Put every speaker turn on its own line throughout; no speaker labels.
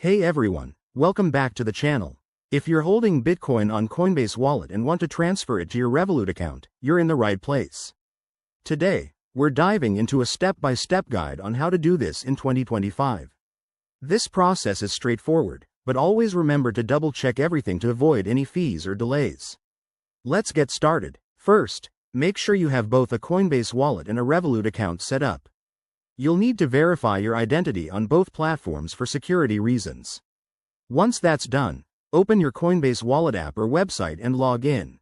Hey everyone, welcome back to the channel. If you're holding Bitcoin on Coinbase Wallet and want to transfer it to your Revolut account, you're in the right place. Today, we're diving into a step-by-step guide on how to do this in 2025. This process is straightforward, but always remember to double-check everything to avoid any fees or delays. Let's get started. First, make sure you have both a Coinbase Wallet and a Revolut account set up. You'll need to verify your identity on both platforms for security reasons. Once that's done, open your Coinbase Wallet app or website and log in.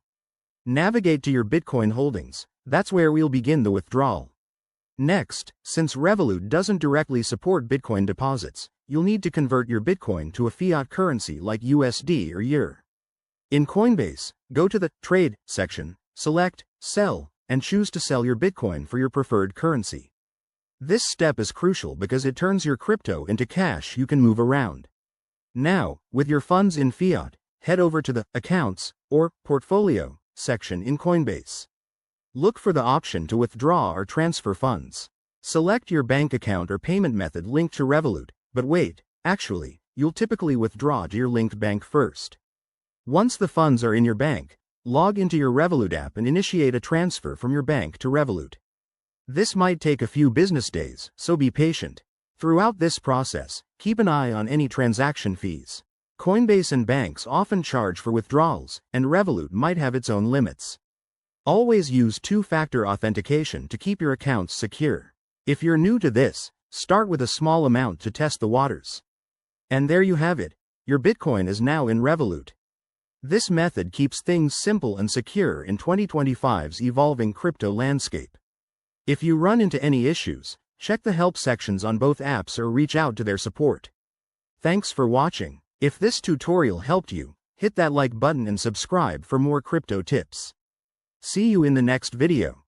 Navigate to your Bitcoin holdings, that's where we'll begin the withdrawal. Next, since Revolut doesn't directly support Bitcoin deposits, you'll need to convert your Bitcoin to a fiat currency like USD or EUR. In Coinbase, go to the Trade section, select Sell, and choose to sell your Bitcoin for your preferred currency. This step is crucial because it turns your crypto into cash you can move around. Now, with your funds in fiat, head over to the Accounts or Portfolio section in Coinbase. Look for the option to withdraw or transfer funds. Select your bank account or payment method linked to Revolut, but wait, actually, you'll typically withdraw to your linked bank first. Once the funds are in your bank, log into your Revolut app and initiate a transfer from your bank to Revolut. This might take a few business days, so be patient. Throughout this process, keep an eye on any transaction fees. Coinbase and banks often charge for withdrawals, and Revolut might have its own limits. Always use two-factor authentication to keep your accounts secure. If you're new to this, start with a small amount to test the waters. And there you have it, your Bitcoin is now in Revolut. This method keeps things simple and secure in 2025's evolving crypto landscape. If you run into any issues, check the help sections on both apps or reach out to their support. Thanks for watching. If this tutorial helped you, hit that like button and subscribe for more crypto tips. See you in the next video.